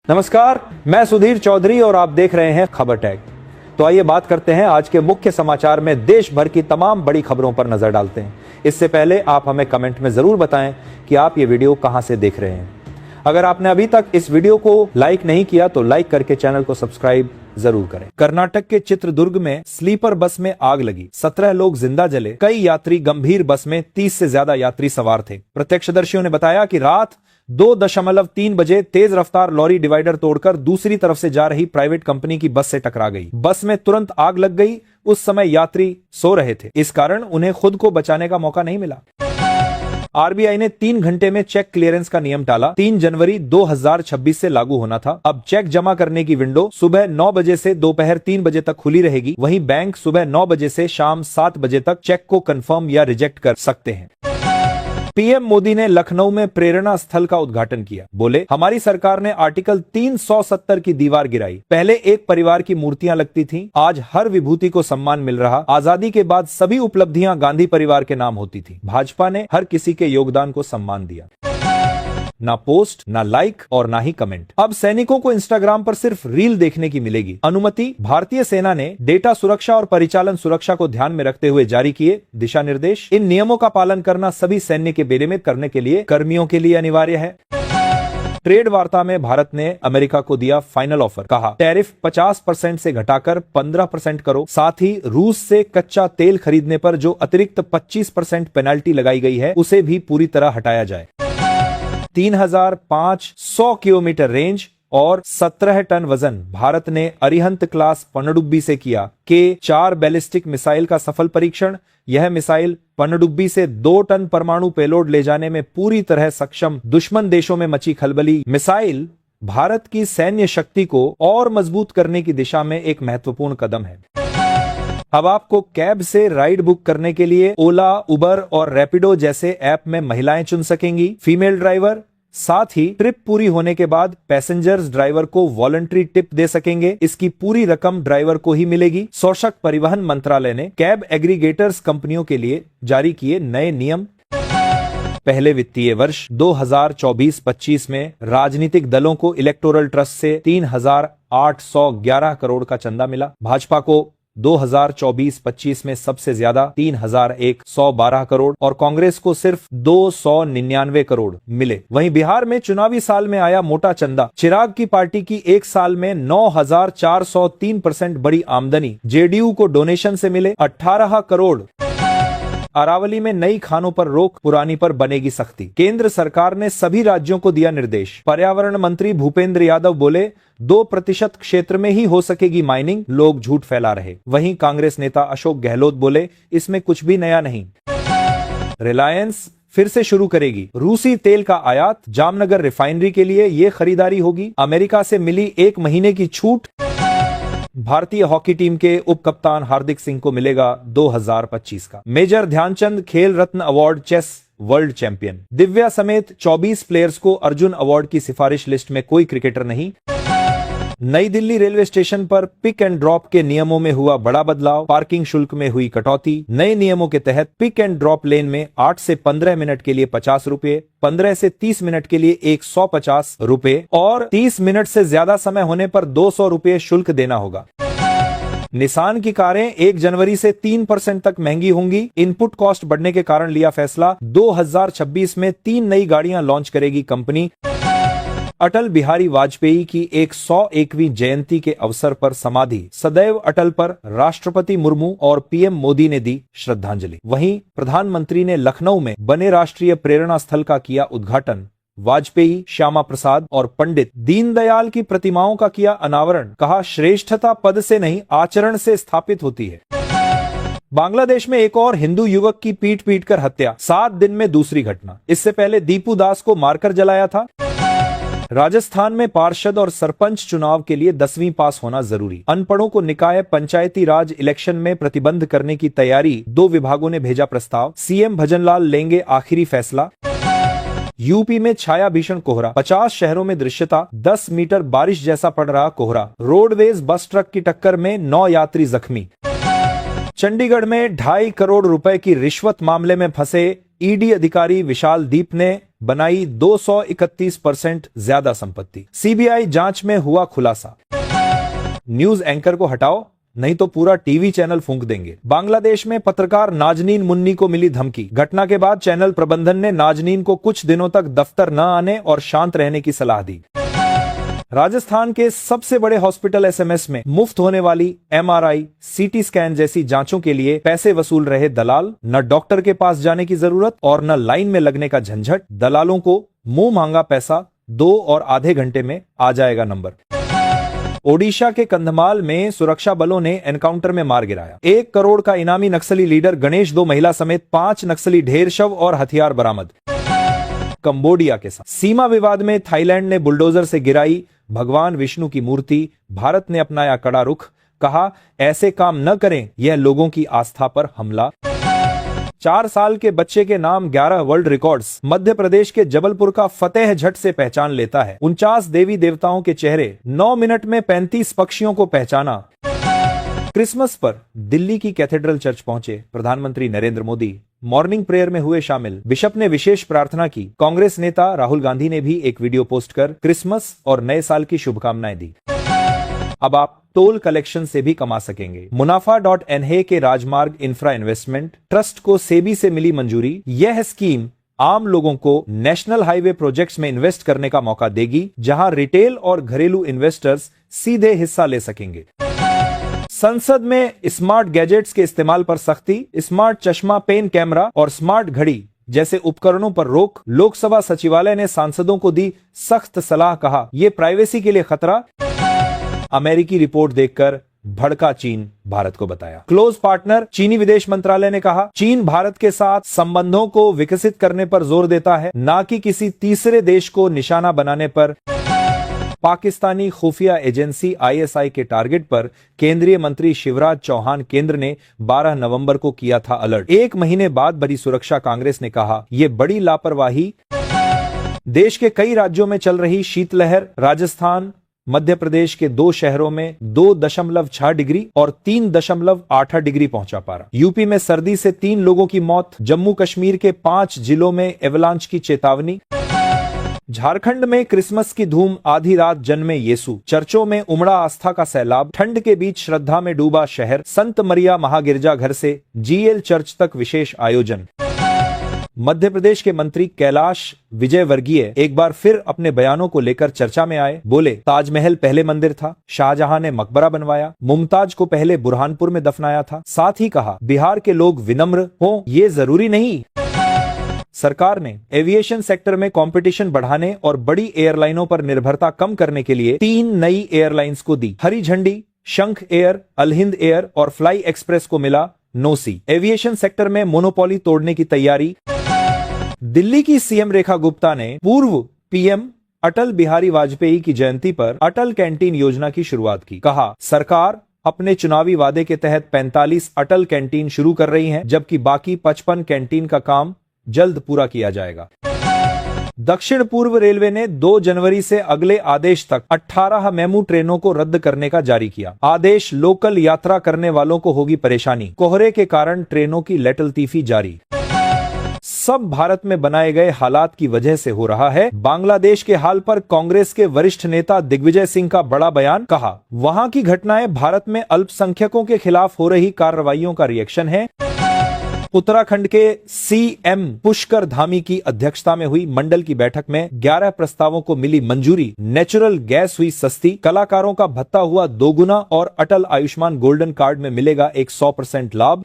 नमस्कार, मैं सुधीर चौधरी और आप देख रहे हैं खबर टैग। तो आइए बात करते हैं आज के मुख्य समाचार में देश भर की तमाम बड़ी खबरों पर नजर डालते हैं। इससे पहले आप हमें कमेंट में जरूर बताएं कि आप ये वीडियो कहां से देख रहे हैं। अगर आपने अभी तक इस वीडियो को लाइक नहीं किया तो लाइक करके चैनल को सब्सक्राइब जरूर करें। कर्नाटक के चित्रदुर्ग में स्लीपर बस में आग लगी, 17 लोग जिंदा जले, कई यात्री गंभीर। बस में 30 से ज्यादा यात्री सवार थे। प्रत्यक्षदर्शियों ने बताया कि रात 2:3 बजे तेज रफ्तार लॉरी डिवाइडर तोड़कर दूसरी तरफ से जा रही प्राइवेट कंपनी की बस से टकरा गई। बस में तुरंत आग लग गई। उस समय यात्री सो रहे थे, इस कारण उन्हें खुद को बचाने का मौका नहीं मिला। आरबीआई ने 3 घंटे में चेक क्लियरेंस का नियम टाला। 3 जनवरी 2026 से लागू होना था। अब चेक जमा करने की विंडो सुबह 9 बजे से दोपहर 3 बजे तक खुली रहेगी। वहीं बैंक सुबह 9 बजे से शाम 7 बजे तक चेक को कंफर्म या रिजेक्ट कर सकते हैं। पीएम मोदी ने लखनऊ में प्रेरणा स्थल का उद्घाटन किया। बोले, हमारी सरकार ने आर्टिकल 370 की दीवार गिराई। पहले एक परिवार की मूर्तियां लगती थीं, आज हर विभूति को सम्मान मिल रहा। आजादी के बाद सभी उपलब्धियां गांधी परिवार के नाम होती थी। भाजपा ने हर किसी के योगदान को सम्मान दिया। ना पोस्ट, ना लाइक और ना ही कमेंट। अब सैनिकों को इंस्टाग्राम पर सिर्फ रील देखने की मिलेगी अनुमति। भारतीय सेना ने डेटा सुरक्षा और परिचालन सुरक्षा को ध्यान में रखते हुए जारी किए दिशा निर्देश। इन नियमों का पालन करना सभी सैन्य के बेड़े में करने के लिए कर्मियों के लिए अनिवार्य है। ट्रेड वार्ता में भारत ने अमेरिका को दिया फाइनल ऑफर। कहा, टैरिफ 50% से घटाकर 15% करो। साथ ही रूस से कच्चा तेल खरीदने पर जो अतिरिक्त 25% पेनल्टी लगाई गई है उसे भी पूरी तरह हटाया जाए। 3500 किलोमीटर रेंज और 17 टन वजन भारत ने अरिहंत क्लास पनडुब्बी से किया K4 बैलिस्टिक मिसाइल का सफल परीक्षण। यह मिसाइल पनडुब्बी से 2 टन परमाणु पेलोड ले जाने में पूरी तरह सक्षम। दुश्मन देशों में मची खलबली। मिसाइल भारत की सैन्य शक्ति को और मजबूत करने की दिशा में एक महत्वपूर्ण कदम है। अब आपको कैब से राइड बुक करने के लिए ओला, उबर और रैपिडो जैसे ऐप में महिलाएं चुन सकेंगी फीमेल ड्राइवर। साथ ही ट्रिप पूरी होने के बाद पैसेंजर्स ड्राइवर को वॉलंटरी टिप दे सकेंगे। इसकी पूरी रकम ड्राइवर को ही मिलेगी। सशक्त परिवहन मंत्रालय ने कैब एग्रीगेटर्स कंपनियों के लिए जारी किए नए नियम। पहले वित्तीय वर्ष 2024-25 में राजनीतिक दलों को इलेक्टोरल ट्रस्ट से 3,811 करोड़ का चंदा मिला। भाजपा को 2024-25 में सबसे ज्यादा 3,112 करोड़ और कांग्रेस को सिर्फ 299 करोड़ मिले। वहीं बिहार में चुनावी साल में आया मोटा चंदा। चिराग की पार्टी की एक साल में 9,403% बड़ी आमदनी। जेडीयू को डोनेशन से मिले 18 करोड़। अरावली में नई खानों पर रोक, पुरानी पर बनेगी सख्ती। केंद्र सरकार ने सभी राज्यों को दिया निर्देश। पर्यावरण मंत्री भूपेंद्र यादव बोले, 2% क्षेत्र में ही हो सकेगी माइनिंग, लोग झूठ फैला रहे। वहीं कांग्रेस नेता अशोक गहलोत बोले, इसमें कुछ भी नया नहीं। रिलायंस फिर से शुरू करेगी रूसी तेल का आयात। जामनगर रिफाइनरी के लिए ये खरीदारी होगी। अमेरिका से मिली 1 महीने की छूट। भारतीय हॉकी टीम के उप कप्तान हार्दिक सिंह को मिलेगा 2025 का major Dhyanchand Khel Ratna award chess world champion. Divya समेत 24 प्लेयर्स को अर्जुन अवार्ड की सिफारिश लिस्ट में कोई क्रिकेटर नहीं। नई दिल्ली रेलवे स्टेशन पर पिक एंड ड्रॉप के नियमों में हुआ बड़ा बदलाव। पार्किंग शुल्क में हुई कटौती। नए नियमों के तहत पिक एंड ड्रॉप लेन में 8 से 15 मिनट के लिए 50 रुपए, 15 से 30 मिनट के लिए 150 रुपए और 30 मिनट से ज्यादा समय होने पर 200 रुपए शुल्क देना होगा। निसान की कारें 1 जनवरी से 3% तक महंगी होंगी। इनपुट कॉस्ट बढ़ने के कारण लिया फैसला। 2026 में 3 नई गाड़ियां लॉन्च करेगी कंपनी। अटल बिहारी वाजपेयी की 101वीं जयंती के अवसर पर समाधि सदैव अटल पर राष्ट्रपति मुर्मू और पीएम मोदी ने दी श्रद्धांजलि। वहीं प्रधानमंत्री ने लखनऊ में बने राष्ट्रीय प्रेरणा स्थल का किया उद्घाटन। वाजपेयी, श्यामा प्रसाद और पंडित दीनदयाल की प्रतिमाओं का किया अनावरण। कहा, श्रेष्ठता पद से नहीं आचरण से स्थापित होती है। बांग्लादेश में एक और हिंदू युवक की पीट पीट कर हत्या। 7 दिन में दूसरी घटना। इससे पहले दीपू दास को मारकर जलाया था। राजस्थान में पार्षद और सरपंच चुनाव के लिए 10वीं पास होना जरूरी। अनपढ़ों को निकाय पंचायती राज इलेक्शन में प्रतिबंध करने की तैयारी। 2 विभागों ने भेजा प्रस्ताव। सीएम भजनलाल लेंगे आखिरी फैसला। यूपी में छाया भीषण कोहरा। 50 शहरों में दृश्यता। 10 मीटर बारिश जैसा पड़ रहा कोहरा। रोडवेज बस ट्रक की टक्कर में 9 यात्री जख्मी। चंडीगढ़ में 2.5 करोड़ रुपए की रिश्वत मामले में फंसे ईडी अधिकारी विशाल दीप ने बनाई 231% ज्यादा संपत्ति। सीबीआई जांच में हुआ खुलासा। न्यूज एंकर को हटाओ नहीं तो पूरा टीवी चैनल फूंक देंगे। बांग्लादेश में पत्रकार नाजनीन मुन्नी को मिली धमकी। घटना के बाद चैनल प्रबंधन ने नाजनीन को कुछ दिनों तक दफ्तर न आने और शांत रहने की सलाह दी। राजस्थान के सबसे बड़े हॉस्पिटल एसएमएस में मुफ्त होने वाली एमआरआई, सीटी स्कैन जैसी जांचों के लिए पैसे वसूल रहे दलाल। न डॉक्टर के पास जाने की जरूरत और न लाइन में लगने का झंझट। दलालों को मुंह मांगा पैसा 2 और आधे घंटे में आ जाएगा नंबर। ओडिशा के कंधमाल में सुरक्षा बलों ने एनकाउंटर में मार गिराया। 1 करोड़ का इनामी नक्सली लीडर गणेश 2 महिला समेत 5 नक्सली ढेर शव और हथियार बरामद। कंबोडिया के साथ सीमा विवाद में थाईलैंड ने बुलडोजर से गिराई भगवान विष्णु की मूर्ति। भारत ने अपनाया कड़ा रुख, कहा ऐसे काम न करें, यह लोगों की आस्था पर हमला। 4 साल के बच्चे के नाम 11 वर्ल्ड रिकॉर्ड्स। मध्य प्रदेश के जबलपुर का फतेह झट से पहचान लेता है। 49 देवी देवताओं के चेहरे। 9 मिनट में 35 पक्षियों को पहचाना। क्रिसमस पर दिल्ली की कैथेड्रल चर्च पहुंचे प्रधानमंत्री नरेंद्र मोदी। मॉर्निंग प्रेयर में हुए शामिल। बिशप ने विशेष प्रार्थना की। कांग्रेस नेता राहुल गांधी ने भी एक वीडियो पोस्ट कर क्रिसमस और नए साल की शुभकामनाएं दी। अब आप टोल कलेक्शन से भी कमा सकेंगे। मुनाफा.nh के राजमार्ग इंफ्रा इन्वेस्टमेंट ट्रस्ट को सेबी से मिली मंजूरी। यह स्कीम आम लोगों को नेशनल हाईवे प्रोजेक्ट्स में इन्वेस्ट करने का मौका देगी, जहां रिटेल और घरेलू इन्वेस्टर्स सीधे हिस्सा ले सकेंगे। संसद में स्मार्ट गैजेट्स के इस्तेमाल पर सख्ती। स्मार्ट चश्मा, पेन कैमरा और स्मार्ट घड़ी जैसे उपकरणों पर रोक। लोकसभा सचिवालय ने सांसदों को दी सख्त सलाह, कहा यह प्राइवेसी के लिए खतरा। अमेरिकी रिपोर्ट देखकर भड़का चीन, भारत को बताया क्लोज पार्टनर। चीनी विदेश मंत्रालय ने कहा चीन भारत के साथ संबंधों को विकसित करने पर जोर देता है, न कि किसी तीसरे देश को निशाना बनाने पर। पाकिस्तानी खुफिया एजेंसी आईएसआई के टारगेट पर केंद्रीय मंत्री शिवराज चौहान केंद्र ने 12 नवंबर को किया था अलर्ट। 1 महीने बाद बड़ी सुरक्षा। कांग्रेस ने कहा यह बड़ी लापरवाही। देश के कई राज्यों में चल रही शीतलहर। राजस्थान, मध्य प्रदेश के 2 शहरों में 2.6 डिग्री और 3.8 डिग्री पहुंचा पारा। यूपी में सर्दी से 3 लोगों की मौत। जम्मू कश्मीर के 5 जिलों में एवलांच की चेतावनी। झारखंड में क्रिसमस की धूम। आधी रात जन्मे येसु। चर्चों में उमड़ा आस्था का सैलाब। ठंड के बीच श्रद्धा में डूबा शहर। संत मरिया महागिरजा घर से जीएल चर्च तक विशेष आयोजन। मध्य प्रदेश के मंत्री कैलाश विजयवर्गीय एक बार फिर अपने बयानों को लेकर चर्चा में आए। बोले ताजमहल पहले मंदिर था, शाहजहां ने मकबरा बनवाया, मुमताज को पहले बुरहानपुर में दफनाया था। साथ ही कहा बिहार के लोग विनम्र हों ये जरूरी नहीं। सरकार ने एविएशन सेक्टर में कंपटीशन बढ़ाने और बड़ी एयरलाइनों पर निर्भरता कम करने के लिए 3 नई एयरलाइंस को दी हरी झंडी। शंख एयर, अल हिंद एयर और फ्लाई एक्सप्रेस को मिला नोसी। एविएशन सेक्टर में मोनोपोली तोड़ने की तैयारी। दिल्ली की सीएम रेखा गुप्ता ने पूर्व पीएम अटल बिहारी वाजपेयी की जयंती पर अटल कैंटीन योजना की शुरुआत की। कहा सरकार अपने चुनावी वादे के तहत 45 अटल कैंटीन शुरू कर रही है, जबकि बाकी 55 कैंटीन का काम जल्द पूरा किया जाएगा। दक्षिण पूर्व रेलवे ने 2 जनवरी से अगले आदेश तक 18 मेमू ट्रेनों को रद्द करने का जारी किया। आदेश लोकल यात्रा करने वालों को होगी परेशानी। कोहरे के कारण ट्रेनों की लैटलतीफी जारी। सब भारत में बनाए गए हालात की वजह से हो रहा है। बांग्लादेश के हाल पर कांग्रेस के वरिष्ठ नेता दिग्विजय सिंह का बड़ा बयान। कहा वहां की घटनाएं भारत में अल्पसंख्यकों के खिलाफ हो रही कार्रवाइयों का रिएक्शन है। उत्तराखंड के सीएम पुष्कर धामी की अध्यक्षता में हुई मंडल की बैठक में 11 प्रस्तावों को मिली मंजूरी। नेचुरल गैस हुई सस्ती। कलाकारों का भत्ता हुआ 2 गुना और अटल आयुष्मान गोल्डन कार्ड में मिलेगा 100% लाभ।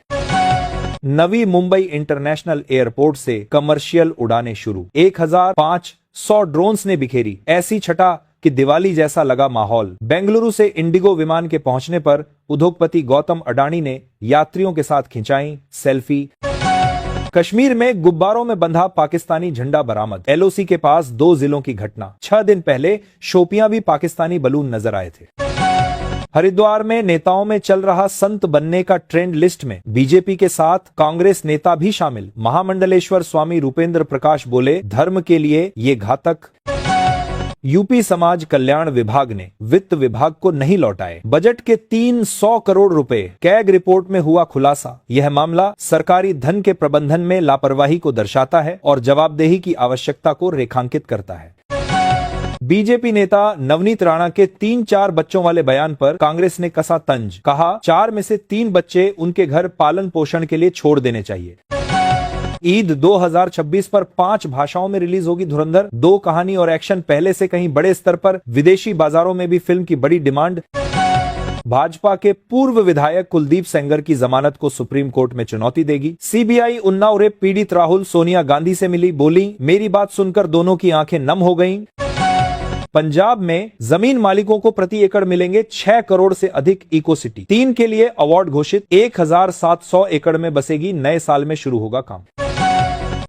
नवी मुंबई इंटरनेशनल एयरपोर्ट से कमर्शियल उड़ानें शुरू। 1500 ड्रोन्स ने बिखेरी ऐसी छटा कि दिवाली जैसा लगा माहौल। बेंगलुरु से इंडिगो विमान के पहुंचने पर उद्योगपति गौतम अडानी ने यात्रियों के साथ खिंचाई सेल्फी। कश्मीर में गुब्बारों में बंधा पाकिस्तानी झंडा बरामद। एलओसी के पास 2 जिलों की घटना। 6 दिन पहले शोपियां भी पाकिस्तानी बलून नजर आए थे। हरिद्वार में नेताओं में चल रहा संत बनने का ट्रेंड लिस्ट में बीजेपी के साथ कांग्रेस नेता भी शामिल। महामंडलेश्वर स्वामी रूपेंद्र प्रकाश बोले धर्म के लिए ये घातक। यूपी समाज कल्याण विभाग ने वित्त विभाग को नहीं लौटाए बजट के 300 करोड़ रुपए। कैग रिपोर्ट में हुआ खुलासा। यह मामला सरकारी धन के प्रबंधन में लापरवाही को दर्शाता है और जवाबदेही की आवश्यकता को रेखांकित करता है। बीजेपी नेता नवनीत राणा के 3-4 बच्चों वाले बयान पर कांग्रेस ने कसा तंज। कहा 4 में से 3 बच्चे उनके घर पालन पोषण के लिए छोड़ देने चाहिए। ईद 2026 पर 5 भाषाओं में रिलीज होगी धुरंधर। 2 कहानी और एक्शन पहले से कहीं बड़े स्तर पर। विदेशी बाजारों में भी फिल्म की बड़ी डिमांड। भाजपा के पूर्व विधायक कुलदीप सेंगर की जमानत को सुप्रीम कोर्ट में चुनौती देगी। सीबीआई उन्नाव रेप पीड़ित राहुल सोनिया गांधी से मिली, बोली मेरी बात सुनकर दोनों की आंखें नम हो गईं। पंजाब में जमीन मालिकों को प्रति एकड़ मिलेंगे 6 करोड़ से अधिक इको सिटी। 3 के लिए अवार्ड घोषित। 1700 एकड़ में बसेगी। नए साल में शुरू होगा काम।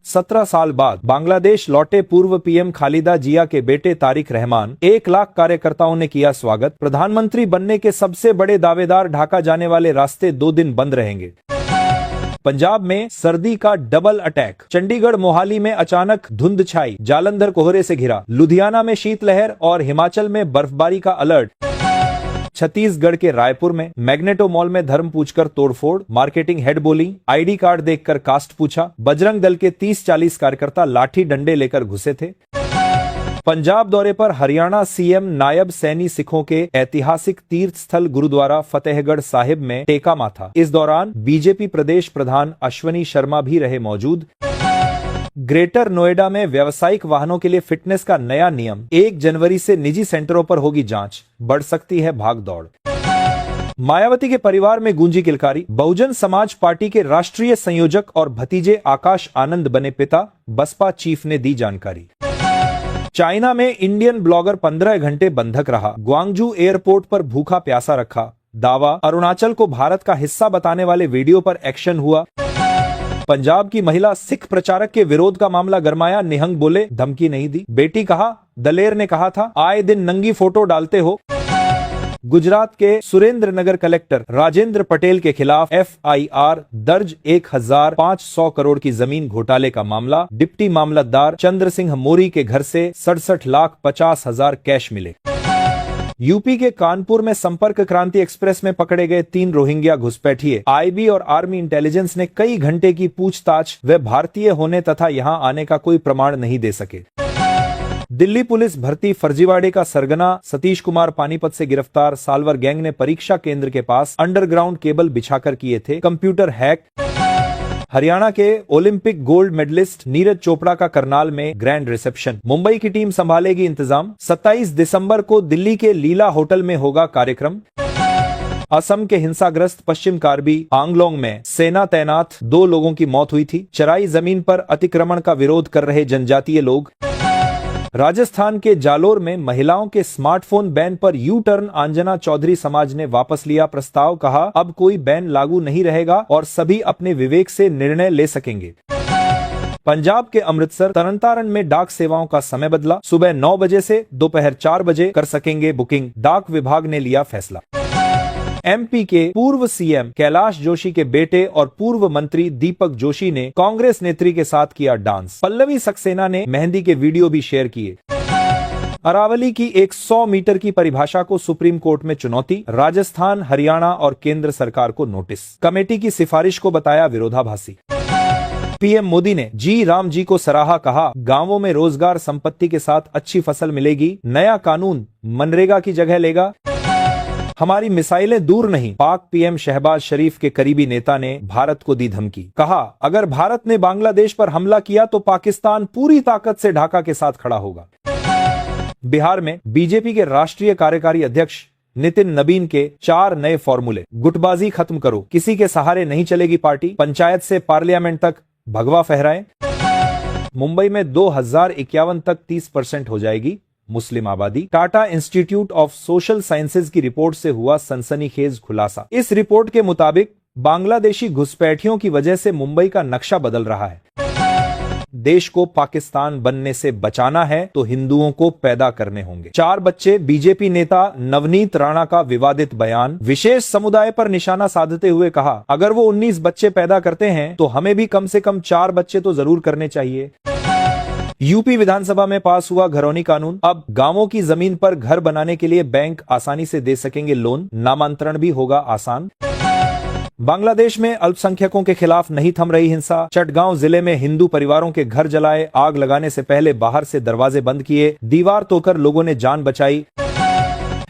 17 साल बाद बांग्लादेश लौटे पूर्व पीएम खालिदा जिया के बेटे तारिक रहमान। 1 लाख कार्यकर्ताओं ने किया स्वागत। प्रधानमंत्री बनने के सबसे बड़े दावेदार। ढाका जाने वाले रास्ते 2 दिन बंद रहेंगे। पंजाब में सर्दी का डबल अटैक। चंडीगढ़ मोहाली में अचानक धुंध छाई। जालंधर कोहरे से घिरा। लुधियाना में शीतलहर और हिमाचल में बर्फबारी का अलर्ट। छत्तीसगढ़ के रायपुर में मैग्नेटो मॉल में धर्म पूछकर तोड़फोड़। मार्केटिंग हेड बोली आईडी कार्ड देखकर कास्ट पूछा। बजरंग दल के 30-40 कार्यकर्ता लाठी डंडे लेकर घुसे थे। पंजाब दौरे पर हरियाणा सीएम नायब सैनी सिखों के ऐतिहासिक तीर्थ स्थल गुरुद्वारा फतेहगढ़ साहिब में टेका माथा। इस दौरान बीजेपी प्रदेश प्रधान अश्वनी शर्मा भी रहे मौजूद। ग्रेटर नोएडा में व्यावसायिक वाहनों के लिए फिटनेस का नया नियम। 1 जनवरी से निजी सेंटरों पर होगी जांच। बढ़ सकती है भागदौड़। मायावती के परिवार में गूंजी किलकारी। बहुजन समाज पार्टी के राष्ट्रीय संयोजक और भतीजे आकाश आनंद बने पिता। बसपा चीफ ने दी जानकारी। चाइना में इंडियन ब्लॉगर 15 घंटे बंधक रहा। ग्वांगजू एयरपोर्ट पर भूखा प्यासा रखा। दावा अरुणाचल को भारत का हिस्सा बताने वाले वीडियो पर एक्शन हुआ। पंजाब की महिला सिख प्रचारक के विरोध का मामला गरमाया। निहंग बोले धमकी नहीं दी। बेटी कहा दलेर ने कहा था आए दिन नंगी फोटो डालते हो। गुजरात के सुरेंद्रनगर कलेक्टर राजेंद्र पटेल के खिलाफ एफआईआर दर्ज। 1500 करोड़ की जमीन घोटाले का मामला। डिप्टी मामलतदार चंद्र सिंह मोरी के घर से 67,50,000 कैश मिले। यूपी के कानपुर में संपर्क क्रांति एक्सप्रेस में पकड़े गए 3 रोहिंग्या घुसपैठिए। आईबी और आर्मी इंटेलिजेंस ने कई घंटे की पूछताछ। वे भारतीय होने तथा यहां आने का कोई प्रमाण नहीं दे सके। दिल्ली पुलिस भर्ती फर्जीवाड़े का सरगना सतीश कुमार पानीपत से गिरफ्तार। साल्वर गैंग ने परीक्षा केंद्र के पास अंडरग्राउंड केबल बिछाकर किए थे कंप्यूटर हैक। हरियाणा के Olympic gold medallist Neeraj Chopra का करनाल में ग्रैंड रिसेप्शन। मुंबई की टीम संभालेगी इंतजाम। 27 दिसंबर को दिल्ली के लीला होटल में होगा कार्यक्रम। असम के हिंसाग्रस्त पश्चिम कार्बी आंगलोंग में सेना तैनात। 2 लोगों की मौत हुई थी। चराई जमीन पर अतिक्रमण का विरोध कर रहे जनजातीय लोग। राजस्थान के जालोर में महिलाओं के स्मार्टफोन बैन पर यू टर्न। अंजना चौधरी समाज ने वापस लिया प्रस्ताव। कहा अब कोई बैन लागू नहीं रहेगा और सभी अपने विवेक से निर्णय ले सकेंगे। पंजाब के अमृतसर तरनतारन में डाक सेवाओं का समय बदला। सुबह 9 बजे से दोपहर 4 बजे कर सकेंगे बुकिंग। डाक विभाग ने लिया फैसला। एमपी के पूर्व सीएम कैलाश जोशी के बेटे और पूर्व मंत्री दीपक जोशी ने कांग्रेस नेत्री के साथ किया डांस। पल्लवी सक्सेना ने मेहंदी के वीडियो भी शेयर किए। अरावली की 100 मीटर की परिभाषा को सुप्रीम कोर्ट में चुनौती। राजस्थान, हरियाणा और केंद्र सरकार को नोटिस। कमेटी की सिफारिश को बताया विरोधाभासी। पीएम मोदी ने जी राम जी को सराहा। कहा गांवों में रोजगार संपत्ति के साथ अच्छी फसल मिलेगी। नया कानून मनरेगा की जगह लेगा। हमारी मिसाइलें दूर नहीं। पाक पीएम शहबाज शरीफ के करीबी नेता ने भारत को दी धमकी। कहा अगर भारत ने बांग्लादेश पर हमला किया तो पाकिस्तान पूरी ताकत से ढाका के साथ खड़ा होगा। बिहार में बीजेपी के राष्ट्रीय कार्यकारी अध्यक्ष नितिन नबीन के 4 नए फॉर्मूले। गुटबाजी खत्म करो, किसी के सहारे नहीं चलेगी पार्टी। पंचायत से पार्लियामेंट तक भगवा फहराएं। मुंबई में 2051 तक 30% हो जाएगी मुस्लिम आबादी। Tata institute of social sciences की रिपोर्ट से हुआ सनसनीखेज खुलासा। इस रिपोर्ट के मुताबिक बांग्लादेशी घुसपैठियों की वजह से मुंबई का नक्शा बदल रहा है। देश को पाकिस्तान बनने से बचाना है तो हिंदुओं को पैदा करने होंगे। 4 बच्चे। बीजेपी नेता नवनीत राणा का विवादित बयान। विशेष समुदाय पर निशाना साधते हुए कहा अगर वो 19 बच्चे पैदा करते हैं तो हमें भी कम से कम 4 बच्चे तो जरूर करने चाहिए। यूपी विधानसभा में पास हुआ घरौनी कानून। अब गांवों की जमीन पर घर बनाने के लिए बैंक आसानी से दे सकेंगे लोन, नामांतरण भी होगा आसान। बांग्लादेश में अल्पसंख्यकों के खिलाफ नहीं थम रही हिंसा। चटगांव जिले में हिंदू परिवारों के घर जलाए, आग लगाने से पहले बाहर से दरवाजे बंद किए, दीवार तोड़कर लोगों ने जान बचाई।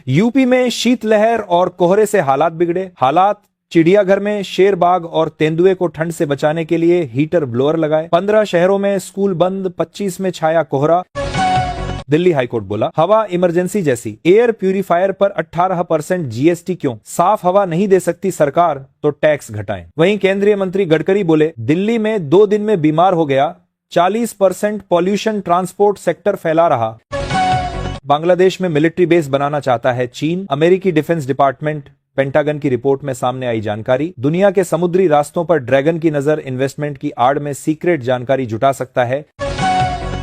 यूपी में शीतलहर और कोहरे से हालात बिगड़े। चिड़ियाघर में शेर, बाघ और तेंदुए को ठंड से बचाने के लिए हीटर ब्लोअर लगाए। 15 शहरों में स्कूल बंद, 25 में छाया कोहरा। दिल्ली हाईकोर्ट बोला, हवा इमरजेंसी जैसी। एयर प्यूरिफायर पर 18% जीएसटी क्यों? साफ हवा नहीं दे सकती सरकार तो टैक्स घटाएं। वहीं केंद्रीय मंत्री गडकरी बोले, दिल्ली में 2 दिन में बीमार हो गया, 40% पॉल्यूशन ट्रांसपोर्ट सेक्टर फैला रहा। बांग्लादेश में मिलिट्री बेस बनाना चाहता है चीन। अमेरिकी डिफेंस डिपार्टमेंट पेंटागन की रिपोर्ट में सामने आई जानकारी। दुनिया के समुद्री रास्तों पर ड्रैगन की नजर, इन्वेस्टमेंट की आड़ में सीक्रेट जानकारी जुटा सकता है।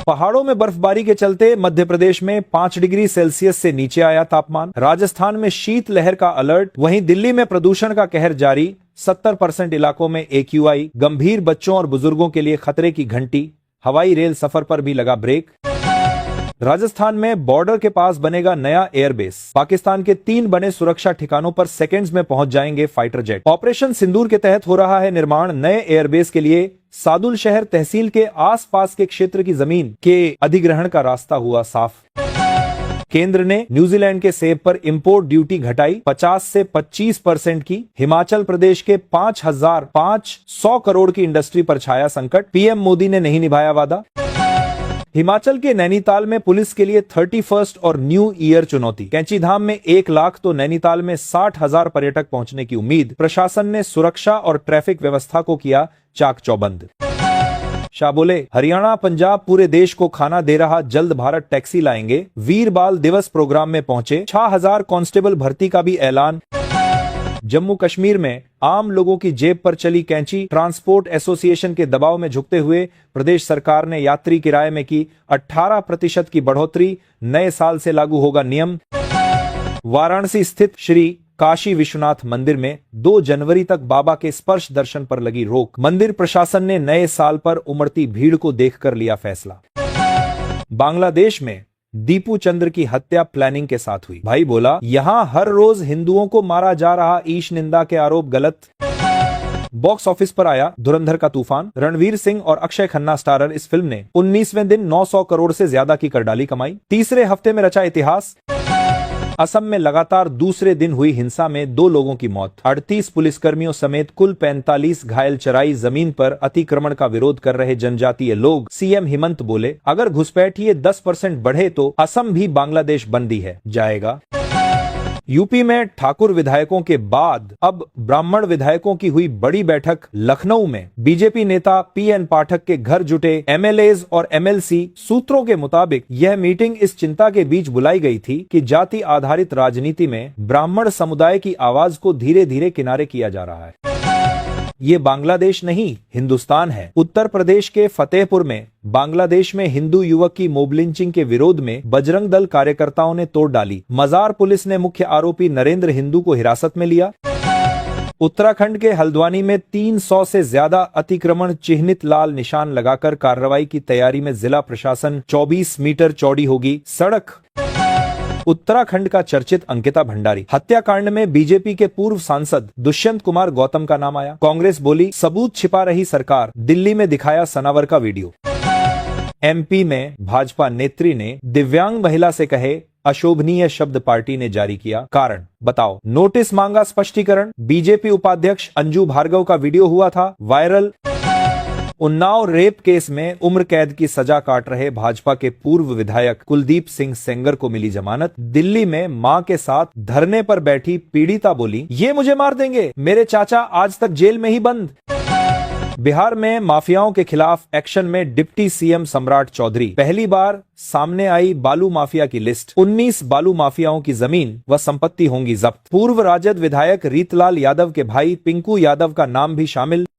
पहाड़ों में बर्फबारी के चलते मध्य प्रदेश में 5 डिग्री सेल्सियस से नीचे आया तापमान। राजस्थान में शीतलहर का अलर्ट। वहीं दिल्ली में प्रदूषण का कहर जारी, 70% इलाकों में AQI। गंभीर बच्चों और बुजुर्गों के लिए खतरे की घंटी। हवाई रेल सफर पर भी लगा ब्रेक। राजस्थान में बॉर्डर के पास बनेगा नया एयरबेस। पाकिस्तान के 3 बने सुरक्षा ठिकानों पर सेकंड्स में पहुंच जाएंगे फाइटर जेट। ऑपरेशन सिंदूर के तहत हो रहा है निर्माण नए एयरबेस के लिए। सादुल शहर तहसील के आसपास के क्षेत्र की जमीन के अधिग्रहण का रास्ता हुआ साफ। केंद्र ने न्यूजीलैंड के सेब पर इंपोर्ट ड्यूटी घटाई 50 से 25% की। हिमाचल प्रदेश के 5,500 करोड़ की इंडस्ट्री पर छाया संकट। पीएम मोदी ने नहीं निभाया वादा। हिमाचल के नैनीताल में पुलिस के लिए 31st और न्यू ईयर चुनौती। कैंचीधाम में 1 लाख तो नैनीताल में 60,000 पर्यटक पहुंचने की उम्मीद। प्रशासन ने सुरक्षा और ट्रैफिक व्यवस्था को किया चाक चौबंद। शाह बोले, हरियाणा पंजाब पूरे देश को खाना दे रहा जल्द भारत टैक्सी लाएंगे। वीर बाल दिवस प्रोग्राम में पहुंचे। 6,000 कांस्टेबल भर्ती का भी ऐलान। जम्मू कश्मीर में आम लोगों की जेब पर चली कैंची। ट्रांसपोर्ट एसोसिएशन के दबाव में झुकते हुए प्रदेश सरकार ने यात्री किराए में की 18% की बढ़ोतरी। नए साल से लागू होगा नियम। वाराणसी स्थित श्री काशी विश्वनाथ मंदिर में 2 जनवरी तक बाबा के स्पर्श दर्शन पर लगी रोक। मंदिर प्रशासन ने नए साल पर उमड़ती भीड़ को देखकर लिया फैसला। बांग्लादेश में दीपू चंद्र की हत्या प्लानिंग के साथ हुई। भाई बोला, यहां हर रोज हिंदुओं को मारा जा रहा, ईश निंदा के आरोप गलत। बॉक्स ऑफिस पर आया धुरंधर का तूफान। रणवीर सिंह और अक्षय खन्ना स्टारर इस फिल्म ने 19वें दिन 900 करोड़ से ज्यादा की कर डाली कमाई। तीसरे हफ्ते में रचा इतिहास। असम में लगातार दूसरे दिन हुई हिंसा में 2 लोगों की मौत। 38 पुलिसकर्मियों समेत कुल 45 घायल। चराई जमीन पर अतिक्रमण का विरोध कर रहे जनजातीय लोग। सीएम हिमंत बोले, अगर घुसपैठिए 10% बढ़े तो असम भी बांग्लादेश बंदी है जाएगा। यूपी में ठाकुर विधायकों के बाद अब ब्राह्मण विधायकों की हुई बड़ी बैठक। लखनऊ में बीजेपी नेता पीएन पाठक के घर जुटे एमएलएज और एमएलसी। सूत्रों के मुताबिक यह मीटिंग इस चिंता के बीच बुलाई गई थी कि जाति आधारित राजनीति में ब्राह्मण समुदाय की आवाज को धीरे धीरे किनारे किया जा रहा है। ये बांग्लादेश नहीं, हिंदुस्तान है। उत्तर प्रदेश के फतेहपुर में बांग्लादेश में हिंदू युवक की मोब लिंचिंग के विरोध में बजरंग दल कार्यकर्ताओं ने तोड़ डाली। मजार पुलिस ने मुख्य आरोपी नरेंद्र हिंदू को हिरासत में लिया। उत्तराखंड के हल्द्वानी में 300 से ज्यादा अतिक्रमण चिन्हित लाल निशान लगाकर कार्रवाई की तैयारी में जिला प्रशासन। 24 मीटर चौड़ी होगी सड़क। उत्तराखंड का चर्चित अंकिता भंडारी हत्याकांड में बीजेपी के पूर्व सांसद दुष्यंत कुमार गौतम का नाम आया। कांग्रेस बोली, सबूत छिपा रही सरकार। दिल्ली में दिखाया सनावर का वीडियो। एमपी में भाजपा नेत्री ने दिव्यांग महिला से कहे अशोभनीय शब्द पार्टी ने जारी किया। कारण बताओ। नोटिस मांगा स्पष्टीकरण। बीजेपी उपाध्यक्ष अंजू भार्गव का वीडियो हुआ था वायरल। उन्नाव रेप केस में उम्र कैद की सजा काट रहे भाजपा के पूर्व विधायक कुलदीप सिंह सेंगर को मिली जमानत। दिल्ली में मां के साथ धरने पर बैठी पीड़िता बोली, ये मुझे मार देंगे, मेरे चाचा आज तक जेल में ही बंद। बिहार में माफियाओं के खिलाफ एक्शन में डिप्टी सीएम सम्राट चौधरी। पहली बार सामने आई बालू माफिया की लिस्ट। 19 बालू माफियाओं की जमीन व संपत्ति होंगी जब्त। पूर्व राजद विधायक रीतलाल यादव के भाई पिंकू यादव का नाम भी शामिल।